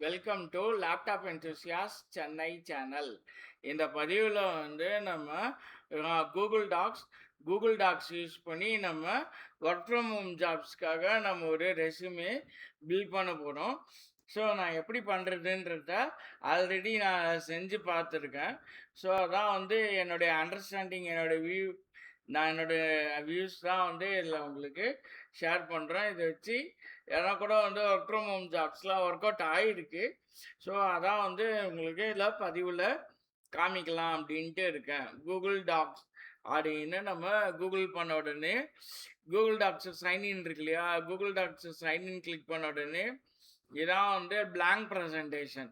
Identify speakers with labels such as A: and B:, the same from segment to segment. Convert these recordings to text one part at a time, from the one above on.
A: Welcome to laptop enthusiast Chennai channel. இந்த பதிவில் வந்து நம்ம கூகுள் டாக்ஸ் யூஸ் பண்ணி நம்ம ஒர்க் ஃப்ரம் ஹோம் ஜாப்ஸ்க்காக நம்ம ஒரு ரெஸ்யூமே பில்ட் பண்ண போகிறோம். ஸோ நான் எப்படி பண்ணுறதுன்றத ஆல்ரெடி நான் செஞ்சு பார்த்துருக்கேன். ஸோ அதான் வந்து என்னுடைய அண்டர்ஸ்டாண்டிங், என்னுடைய வியூஸ் தான் வந்து இதில் உங்களுக்கு ஷேர் பண்ணுறேன். இதை வச்சு ஏன்னா கூட வந்து ஒர்க் ஃப்ரம் ஹோம் ஜாப்ஸ்லாம் ஒர்க் அவுட் ஆகிருக்கு. ஸோ அதான் வந்து உங்களுக்கு இதில் பதிவில் காமிக்கலாம் அப்படின்ட்டு இருக்கேன். கூகுள் டாக்ஸ் அப்படின்னு நம்ம கூகுள் பண்ண உடனே கூகுள் டாக்ஸ் சைன்இன் இருக்கு இல்லையா, கூகுள் டாக்ஸ் சைன்இன் கிளிக் பண்ண உடனே இதான் வந்து பிளாங்க் ப்ரெசன்டேஷன்.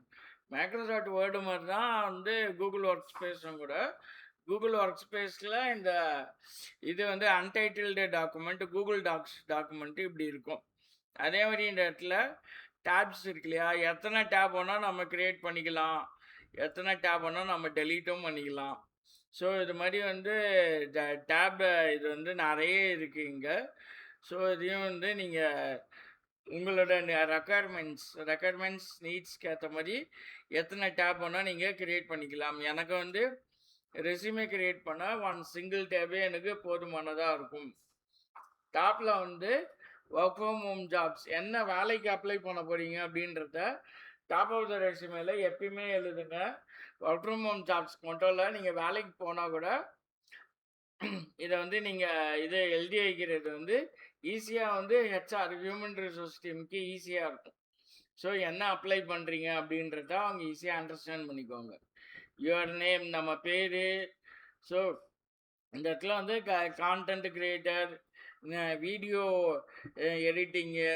A: மைக்ரோசாஃப்ட் வேர்டு மாதிரி தான் வந்து கூகுள் ஒர்க் ஸ்பேஸும் கூட. கூகுள் ஒர்க் ஸ்பேஸில் இந்த இது வந்து untitled document, Google Docs document இப்படி இருக்கும். அதே மாதிரி இந்த இடத்துல டேப்ஸ் இருக்கு இல்லையா, எத்தனை டேப் வேணால் நம்ம க்ரியேட் பண்ணிக்கலாம், எத்தனை டேப் வேணால் நம்ம டெலீட்டும் பண்ணிக்கலாம். ஸோ இது மாதிரி வந்து டேப் இது வந்து நிறைய இருக்குது இங்கே. ஸோ இதையும் வந்து நீங்கள் உங்களோட ரெக்குயர்மெண்ட்ஸ் நீட்ஸ்க்கு ஏற்ற மாதிரி எத்தனை டேப் வேணால் நீங்கள் க்ரியேட் பண்ணிக்கலாம். எனக்கு வந்து ரெஸ்யூமே க்ரியேட் பண்ண ஒன் சிங்கிள் டேபே எனக்கு போதுமானதாக இருக்கும். டாப்பில் வந்து ஒர்க் ஃப்ரம் ஹோம் ஜாப்ஸ் என்ன வேலைக்கு அப்ளை பண்ண போகிறீங்க அப்படின்றத டாப் ஆஃப் த ரெஸ்யூமேல எப்பயுமே எழுதுங்க. ஒர்க் ஃப்ரம் ஹோம் ஜாப்ஸ் மட்டும் இல்லை, நீங்கள் வேலைக்கு போனால் கூட இதை வந்து நீங்கள் இதை எழுதி வைக்கிறது வந்து ஈஸியாக வந்து ஹெச்ஆர் ஹியூமன் ரிசோர்ஸ் டீமுக்கு ஈஸியாக இருக்கும். ஸோ என்ன அப்ளை பண்ணுறீங்க அப்படின்றத அவங்க ஈஸியாக அண்டர்ஸ்டாண்ட் பண்ணிக்குவாங்க. யுவர் நேம், நம்ம பேர். ஸோ இந்த இடத்துல வந்து கான்டென்ட் கிரியேட்டர், வீடியோ எடிட்டிங்கு,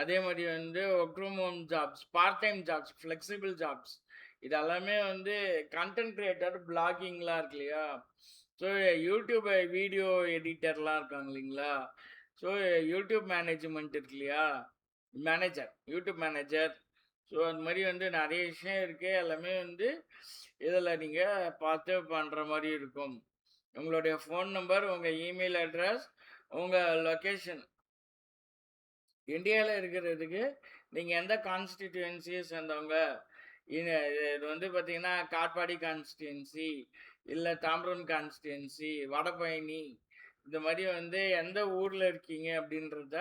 A: அதே மாதிரி வந்து work from home jobs, part time jobs, flexible jobs, இதெல்லாமே வந்து கண்டென்ட் கிரியேட்டர், பிளாகிங்லாம் இருக்கு இல்லையா. ஸோ யூடியூப் வீடியோ எடிட்டர்லாம் இருக்காங்க இல்லைங்களா. ஸோ யூடியூப் மேனேஜ்மெண்ட் இருக்கு இல்லையா, யூடியூப் மேனேஜர். ஸோ அந்த மாதிரி வந்து நிறைய விஷயம் இருக்குது. எல்லாமே வந்து இதில் நீங்கள் பார்த்து பண்ணுற மாதிரி இருக்கும். உங்களுடைய ஃபோன் நம்பர், உங்கள் இமெயில் அட்ரஸ், உங்கள் லொக்கேஷன், இந்தியாவில் இருக்கிறதுக்கு நீங்கள் எந்த கான்ஸ்டிடியூன்சியை சேர்ந்தவங்க, இது வந்து பார்த்தீங்கன்னா காட்பாடி கான்ஸ்டிடுவன்சி, இல்லை தாம்பரம் கான்ஸ்டிடுவன்சி, வடபழனி, இந்த மாதிரி வந்து எந்த ஊரில் இருக்கீங்க அப்படின்றத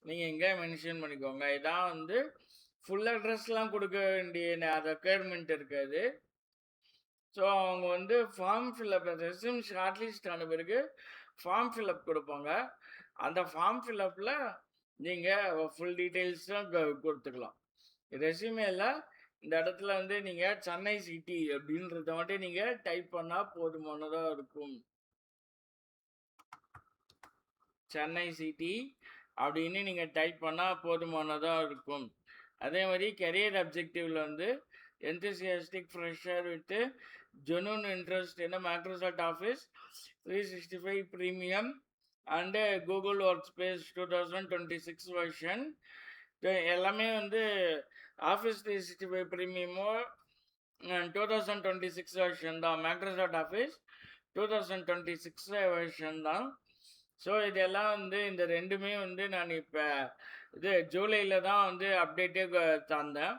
A: நீங்கள் இங்கே மென்ஷன் பண்ணிக்கோங்க. இதான் வந்து ஃபுல் அட்ரஸ்லாம் கொடுக்க வேண்டிய ரெக்குயர்மெண்ட் இருக்காது. ஸோ அவங்க வந்து form fill up, resume shortlist ஆன பிறகு ஃபார்ம் ஃபில்அப் கொடுப்பாங்க. அந்த ஃபார்ம் ஃபில்அப்பில் நீங்கள் ஃபுல் டீட்டெயில்ஸும் கொடுத்துக்கலாம். ரெஸ்யூமேல இந்த இடத்துல வந்து நீங்கள் சென்னை சிட்டி அப்படின்றத மட்டும் நீங்கள் டைப் பண்ணால் போதுமானதாக இருக்கும். சென்னை சிட்டி அப்படின்னு நீங்கள் டைப் பண்ணால் போதுமானதாக இருக்கும். அதே மாதிரி கெரியர் அப்ஜெக்டிவில் வந்து enthusiastic fresher with genuine interest in Microsoft Office 365 Premium and Google Workspace 2026 version. எல்லாமே வந்து ஆஃபீஸ் 365 ப்ரீமியமோ 2026 வெர்ஷன் தான், மைக்ரோசாஃப்ட் ஆஃபீஸ் 2026 வெர்ஷன் தான். ஸோ இதெல்லாம் வந்து இந்த ரெண்டுமே வந்து நான் இப்போ இது ஜூலையில் தான் வந்து அப்டேட்டே தந்தேன்.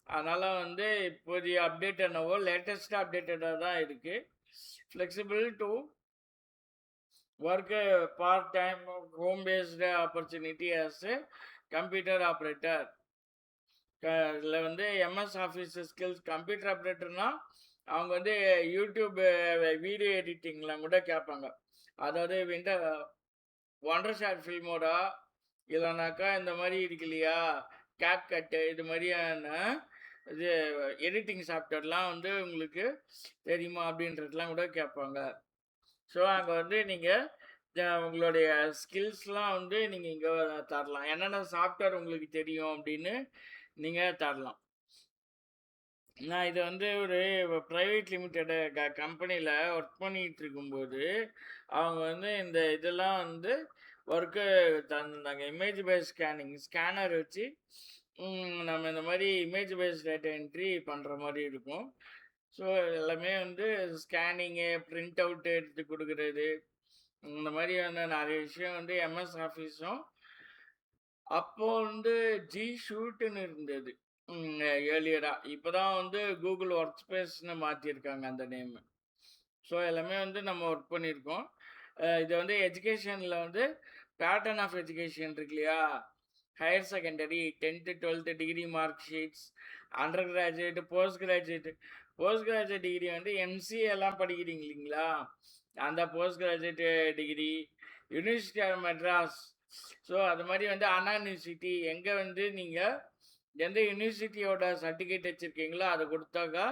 A: அதனால் வந்து இப்போதைய அப்டேட் என்னவோ லேட்டஸ்ட்டாக அப்டேட்டடாக தான் இருக்குது. Flexible to work part time home based opportunity as computer operator. இதில் வந்து எம்எஸ் ஆஃபீஸ் ஸ்கில்ஸ். கம்ப்யூட்டர் ஆப்ரேட்டர்னால் அவங்க வந்து யூடியூப் வீடியோ எடிட்டிங்லாம் கூட கேட்பாங்க. அதாவது ஒண்டர்ஷாட் ஃபில்மோடா, இல்லைனாக்கா இந்த மாதிரி இருக்கு இல்லையா கேப் கட்டு, இது மாதிரியான இது எடிட்டிங் சாஃப்ட்வேர்லாம் வந்து உங்களுக்கு தெரியுமா அப்படின்றதுலாம் கூட கேட்பாங்க. ஸோ அங்கே வந்து நீங்கள் உங்களுடைய ஸ்கில்ஸ்லாம் வந்து நீங்கள் இங்கே தரலாம். என்னென்ன சாஃப்ட்வேர் உங்களுக்கு தெரியும் அப்படின்னு நீங்கள் தரலாம். நான் இது வந்து ஒரு ப்ரைவேட் லிமிட்டெடு கம்பெனியில் ஒர்க் பண்ணிகிட்டு இருக்கும்போது அவங்க வந்து இந்த இதெல்லாம் வந்து ஒர்க்கு தந்தாங்க. இமேஜ் பேஸ் ஸ்கேனர் வச்சு நம்ம இந்த மாதிரி இமேஜ் பேஸ் டேட்டா என்ட்ரி பண்ணுற மாதிரி இருக்கும். ஸோ எல்லாமே வந்து ஸ்கேனிங்கு, பிரிண்ட் அவுட்டு எடுத்து கொடுக்குறது, இந்த மாதிரியான நிறைய விஷயம் வந்து எம்எஸ் ஆஃபீஸும். அப்போது வந்து ஜி ஷூட்டுன்னு இருந்தது. ஏர்லியரா. இப்பதான் வந்து கூகுள் ஒர்க் ஸ்பேஸ்ன்னு மாத்திருக்காங்க அந்த நேமு. ஸோ எல்லாமே வந்து நம்ம ஒர்க் பண்ணியிருக்கோம். இது வந்து எஜுகேஷன்ல வந்து பேட்டர்ன் ஆஃப் எஜுகேஷன் இருக்கு இல்லையா? Higher secondary 10th, 12th degree mark sheets, undergraduate, postgraduate. Postgraduate degree வந்து எம்சிஏ எல்லாம் படிக்கிறீங்க இல்லைங்களா? அந்த postgraduate degree, university of Madras. So அது மாதிரி வந்து அண்ணா யூனிவர்சிட்டி எங்கே வந்து நீங்கள் எந்த யூனிவர்சிட்டியோட சர்டிஃபிகேட் வச்சுருக்கீங்களோ அதை கொடுத்தாக்கா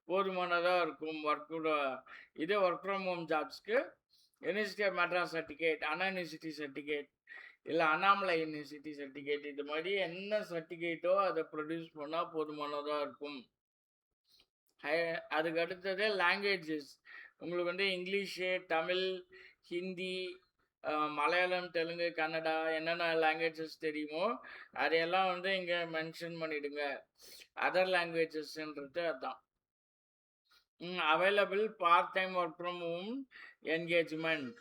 A: போதுமானதாக இருக்கும். இது ஒர்க் ஃப்ரம் ஹோம் ஜாப்ஸ்க்கு university of Madras certificate, Anna university certificate, இல்லை அண்ணாமலை யூனிவர்சிட்டி சர்டிஃபிகேட், இது மாதிரி என்ன சர்டிஃபிகேட்டோ அதை ப்ரொடியூஸ் பண்ணால் போதுமானதாக இருக்கும். அதுக்கு அடுத்தது லாங்குவேஜஸ். உங்களுக்கு வந்து இங்கிலீஷு, தமிழ், ஹிந்தி, மலையாளம், தெலுங்கு, கன்னடா என்னென்ன லாங்குவேஜஸ் தெரியுமோ அதையெல்லாம் வந்து இங்கே மென்ஷன் பண்ணிடுங்க. அதர் லாங்குவேஜஸ்ன்றது அதுதான். Available part time work from home engagement.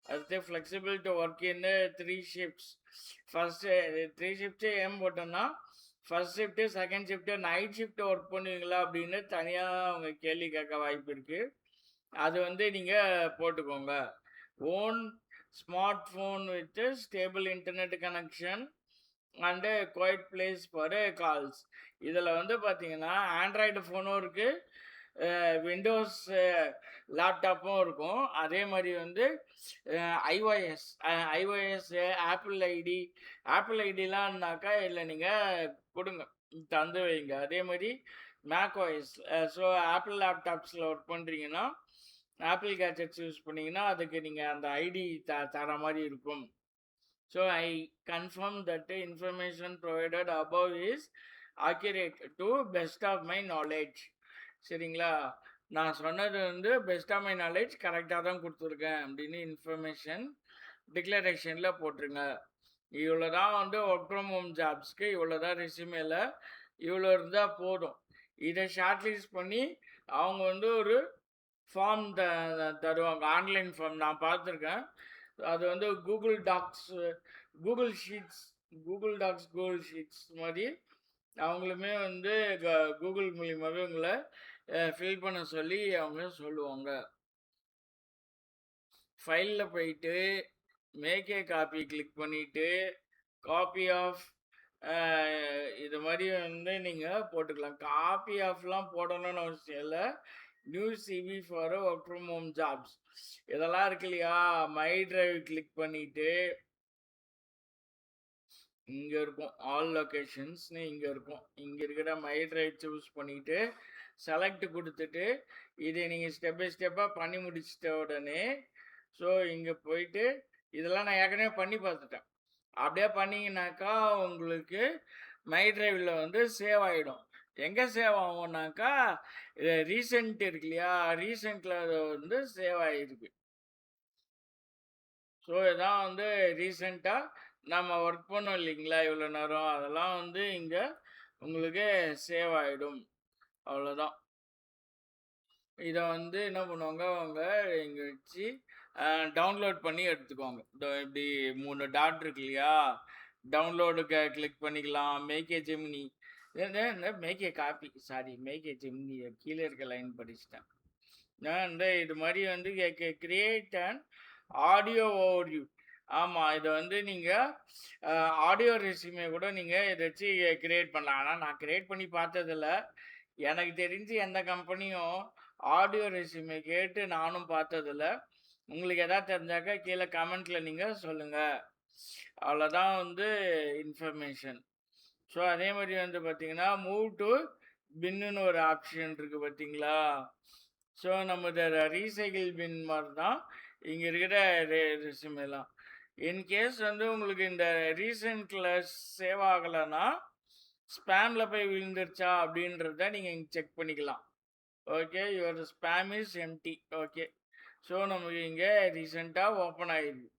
A: அடுத்து flexible to work in 3 shifts. First 3 shift ஏன் போட்டோன்னா, first shift, second shift, night shift work பண்ணுவீங்களா அப்படின்னு தனியாக அவங்க கேள்வி கேட்க வாய்ப்பு இருக்குது. அது வந்து நீங்கள் போட்டுக்கோங்க. Own smart phone with stable internet connection and quiet place for calls. இதில் வந்து பார்த்தீங்கன்னா ஆண்ட்ராய்டு ஃபோனும் இருக்குது, விண்டோஸ் லேப்டாப்பும் இருக்கும். அதே மாதிரி வந்து ஐஓஎஸ் ஆப்பிள் ஐடிலாம்னாக்கா இல்லை நீங்கள் கொடுங்க, தந்து வைங்க. அதே மாதிரி மேக்ஓஎஸ். ஸோ ஆப்பிள் லேப்டாப்ஸில் ஒர்க் பண்ணுறீங்கன்னா, ஆப்பிள் கேட்ஜெட்ஸ் யூஸ் பண்ணிங்கன்னா அதுக்கு நீங்கள் அந்த ஐடி தர மாதிரி இருக்கும். So I confirm that information provided above is accurate to best of my knowledge. சரிங்களா? நான் சொன்னது வந்து பெஸ்ட் ஆஃப் மை நாலேஜ் கரெக்டாக தான் கொடுத்துருக்கேன் அப்படின்னு இன்ஃபர்மேஷன் டிக்ளரேஷனில் போட்டுருங்க. இவ்வளோ தான் வந்து ஒர்க் ஃப்ரம் ஹோம் ஜாப்ஸ்க்கு இவ்வளோ தான் ரெஸ்யூமேல இவ்வளோ இருந்தால் போதும். இதை ஷார்ட்லிஸ்ட் பண்ணி அவங்க வந்து ஒரு ஃபார்ம் தருவாங்க, ஆன்லைன் ஃபார்ம். நான் பார்த்துருக்கேன். அது வந்து கூகுள் டாக்ஸ், கூகுள் ஷீட்ஸ் மாதிரி அவங்களுமே வந்து கூகுள் மூலியமாகவே உங்களை ஃபில் பண்ண சொல்லி அவங்க சொல்லுவாங்க. ஃபைலில் போயிட்டு மேக் ஏ காப்பி கிளிக் பண்ணிவிட்டு காப்பி ஆஃப் இது மாதிரி வந்து நீங்கள் போட்டுக்கலாம். காப்பி ஆஃப்லாம் போடணும்னு அவசியம் இல்லை. New CV for work from home jobs இதெல்லாம் இருக்கு இல்லையா? மை டிரைவ் கிளிக் பண்ணிவிட்டு இங்கே இருக்கும் ஆல் லொக்கேஷன்ஸ்னு இங்கே இருக்கும். இங்கே இருக்கிற மை டிரைவ் சூஸ் பண்ணிவிட்டு செலக்ட் கொடுத்துட்டு இதை நீங்கள் ஸ்டெப் பை ஸ்டெப்பாக பண்ணி முடிச்சிட்ட உடனே ஸோ இங்கே போயிட்டு இதெல்லாம் நான் ஏற்கனவே பண்ணி பார்த்துட்டேன். அப்படியே பண்ணிங்கனாக்கா உங்களுக்கு மை டிரைவில் வந்து சேவ் ஆகிடும். எங்கே சேவ் ஆகும்னாக்கா ரீசெண்ட் இருக்கு இல்லையா? ரீசெண்டில் வந்து சேவ் ஆகிருக்கு. ஸோ இதான் வந்து ரீசெண்டாக நம்ம ஒர்க் பண்ணோம் இல்லைங்களா இவ்வளோ நேரம், அதெல்லாம் வந்து இங்கே உங்களுக்கு சேவ் ஆகிடும். அவ்வளோதான். இதை வந்து என்ன பண்ணுவாங்க அவங்க இங்கே வச்சு டவுன்லோட் பண்ணி எடுத்துக்குவாங்க. இப்படி 3 டாட் இருக்கு இல்லையா? டவுன்லோடுக்கு கிளிக் பண்ணிக்கலாம். Make a Gemini, make a copy, make a Gemini கீழே இருக்க லைன் படிச்சுட்டேன். இந்த இது மாதிரி வந்து கிரியேட் அண்ட் ஆடியோ ஓவர்வியூ. ஆமாம், இதை வந்து நீங்கள் ஆடியோ ரெஸ்யூமே கூட நீங்கள் இதை வச்சு கிரியேட் பண்ணலாம். ஆனால் நான் கிரியேட் பண்ணி பார்த்ததில்ல. எனக்கு தெரிஞ்சு எந்த கம்பெனியும் ஆடியோ ரெஸ்யூமே கேட்டு நானும் பார்த்ததில்ல. உங்களுக்கு எதாவது தெரிஞ்சாக்கா கீழே கமெண்ட்டில் நீங்கள் சொல்லுங்கள். அவ்வளோதான் வந்து இன்ஃபர்மேஷன். ஸோ அதே மாதிரி வந்து பார்த்தீங்கன்னா மூவ் டு பின்னுன்னு ஒரு ஆப்ஷன் இருக்குது பார்த்தீங்களா? ஸோ நம்ம இதை ரீசைக்கிள் பின் மாதிரி தான் இங்கே இருக்கிற ரெஸ்யூமேலாம். இன்கேஸ் வந்து உங்களுக்கு இந்த ரீசெண்டில் சேவ் ஆகலைன்னா ஸ்பேமில் போய் விழுந்துருச்சா அப்படின்றத நீங்கள் இங்கே செக் பண்ணிக்கலாம். Okay, your spam is empty. Okay, so நமக்கு இங்கே ரீசெண்டாக ஓப்பன் ஆகிடுது.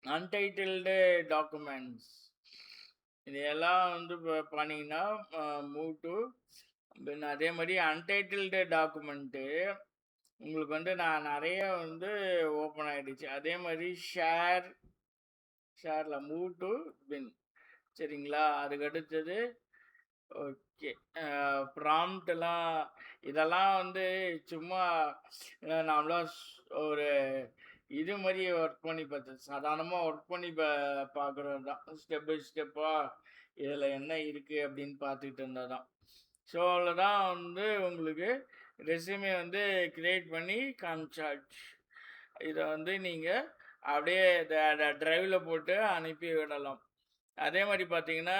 A: அன்டைட்டில்டு டாக்குமெண்ட்ஸ் இதையெல்லாம் வந்து பண்ணிங்கன்னா மூவ் டு பின். அதே மாதிரி அன்டைட்டில்டு டாக்குமெண்ட்டு உங்களுக்கு வந்து நான் நிறைய வந்து ஓப்பன் ஆகிடுச்சு. அதே மாதிரி ஷேரில் மூவ் டு பின். சரிங்களா? அதுக்கு அடுத்தது ஓகே. ப்ராம்ப்ட்லாம் இதெல்லாம் வந்து சும்மா நாமளா ஒரு இது மாரி ஒர்க் பண்ணி பார்த்தது. சாதாரணமா ஒர்க் பண்ணி பார்க்குறது தான். ஸ்டெப் பை ஸ்டெப்பா இதில என்ன இருக்கு அப்படின்னு பார்த்துக்கிட்டு இருந்தது தான். ஸோ அதில தான் வந்து உங்களுக்கு ரெஸ்யூமே வந்து கிரியேட் பண்ணி காமிச்சாச்சு. இத வந்து நீங்க அப்படியே டிரைவ்ல போட்டு அனுப்பி விடலாம். அதே மாரி பார்த்தீங்கன்னா,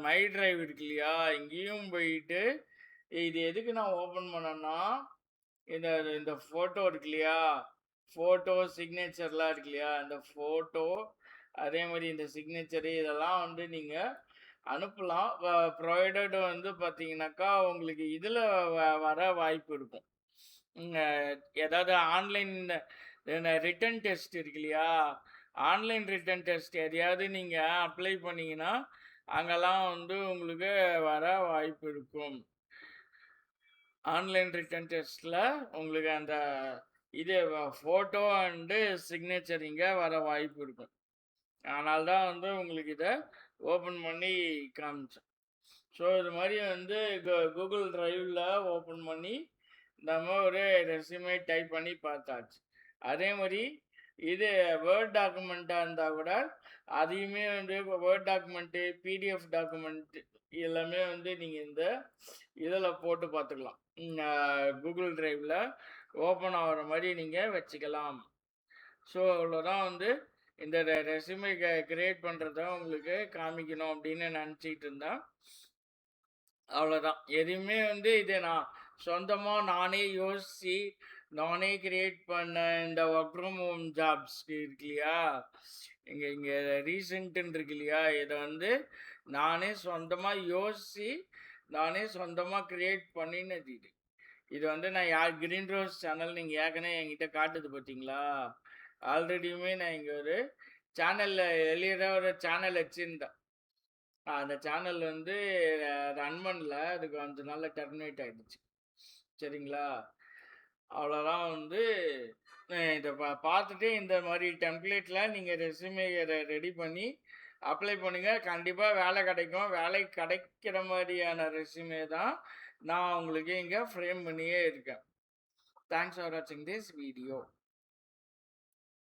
A: மை டிரைவ் இருக்கு இல்லையா? இங்கேயும் போயிட்டு, இது எதுக்கு நான் ஓப்பன் பண்ணேன்னா, இந்த இந்த ஃபோட்டோ இருக்கு இல்லையா? ஃபோட்டோ, சிக்னேச்சர்லாம் இருக்கு இல்லையா? இந்த ஃபோட்டோ, அதே மாரி இந்த சிக்னேச்சரு இதெல்லாம் வந்து நீங்க அனுப்பலாம். ப்ரொவைடட் வந்து பார்த்தீங்கன்னாக்கா, உங்களுக்கு இதில வர வாய்ப்பு இருக்கும். ம் ஏதாவது ஆன்லைன் ரிட்டன் டெஸ்ட் இருக்கு இல்லையா? ஆன்லைன் ரிட்டன் டெஸ்ட் எதையாவது நீங்க அப்ளை பண்ணீங்கன்னா, அங்கலாம் வந்து உங்களுக்கு வர வாய்ப்பு இருக்கும். ஆன்லைன் ரிட்டன் டெஸ்ட்ல உங்களுக்கு அந்த இது ஃபோட்டோ அண்டு சிக்னேச்சர் இங்க வர வாய்ப்பு இருக்கும். அதனால தான் வந்து உங்களுக்கு இத ஓப்பன் பண்ணி காமிச்சேன். ஸோ இது மாரி வந்து கூகுள் டிரைவ்ல ஓப்பன் பண்ணி நம்ம ஒரு ரெஸ்யூமே டைப் பண்ணி பார்த்தாச்சு. அதே மாரி இது வேர்ட் டாக்குமெண்ட்டா இருந்தா கூட, அதையுமே வந்து வேர்ட் டாக்குமெண்ட்டு, பிடிஎஃப் டாக்குமெண்ட் எல்லாமே வந்து நீங்க இந்த இதில போட்டு பார்த்துக்கலாம். கூகுள் டிரைவ்ல ஓப்பன் ஆகுற மாரி நீங்க வச்சுக்கலாம். ஸோ இவ்வளோதான் வந்து இந்த ரெஸ்யூமே கிரியேட் பண்ணுறத உங்களுக்கு காமிக்கணும் அப்படின்னு நினச்சிக்கிட்டு இருந்தேன். அவ்வளோதான். எதையுமே வந்து இத நான் சொந்தமா நானே யோசிச்சு, நானே கிரியேட் பண்ண இந்த ஒர்க் ஃப்ரம் ஹோம் ஜாப்ஸ் இருக்கு இல்லையா? இங்க இங்க ரீசென்ட்ன்னு இருக்கு இல்லையா? இத வந்து நானே சொந்தமா யோசிச்சு, நானே சொந்தமா கிரியேட் பண்ணினது இது. இது வந்து நான் கிரீன் ரோஸ் சேனல் நீங்க ஏற்கனவே என்கிட்ட காட்டுது பார்த்தீங்களா? ஆல்ரெடியுமே நான் இங்க ஒரு சேனல்ல எர்லியரா ஒரு சேனல் வச்சிருந்தேன். அந்த சேனல் வந்து ரன் பண்ணல. அது கொஞ்ச நாள்ல டெர்மினேட் ஆயிடுச்சு. சரிங்களா? அவ்வளோதான் வந்து இத பார்த்துட்டு இந்த மாரி டெம்ப்ளேட்ல நீங்க ரெஸ்யூமே ரெடி பண்ணி அப்ளை பண்ணுங்க. கண்டிப்பா வேலை கிடைக்கும். வேலை கிடைக்கிற மாரியான ரெஸ்யூமே தான் நான் உங்களுக்கு இங்க ஃப்ரேம் பண்ணியே இருக்கேன். தேங்க்ஸ் ஃபார் வாட்சிங் திஸ் வீடியோ.